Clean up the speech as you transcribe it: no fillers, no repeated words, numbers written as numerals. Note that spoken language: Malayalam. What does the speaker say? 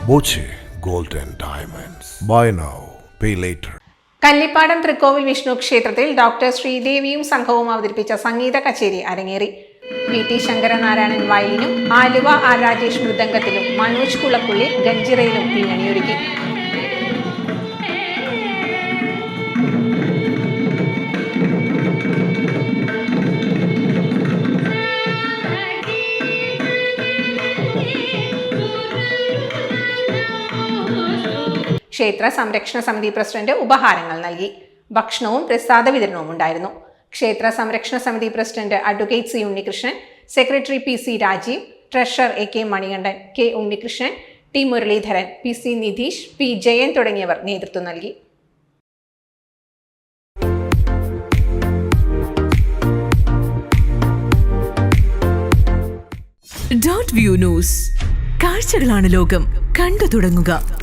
Boche gold and diamonds. Buy now pay later. Kallippadam Thrikkovil Vishnu ക്ഷേത്രത്തിൽ ഡോക്ടർ ശ്രീദേവിയും സംഘവും അവതരിപ്പിച്ച സംഗീത കച്ചേരി അരങ്ങേറി. VT Sankaranarayanan വയലിനും Aluva R Rajesh മൃദംഗത്തിലും Manoj Kulappully ഗഞ്ചിറയിലും പിന്നണിയൊരുക്കി. ക്ഷേത്ര സംരക്ഷണ സമിതി പ്രസിഡന്റ് ഉപഹാരങ്ങൾ നൽകി. ഭക്ഷണവും പ്രസാദ വിതരണവും ഉണ്ടായിരുന്നു. ക്ഷേത്ര സംരക്ഷണ സമിതി president advocate C Unnikrishnan, secretary PC Rajeev, treasurer AK Manikandan, K Unnikrishnan, T Muraleedharan, PC Nidheesh, P Jayan തുടങ്ങിയവർ നേതൃത്വം നൽകി. .view news. കാഴ്ചകളാണ് ലോകം. കണ്ടു തുടങ്ങുക.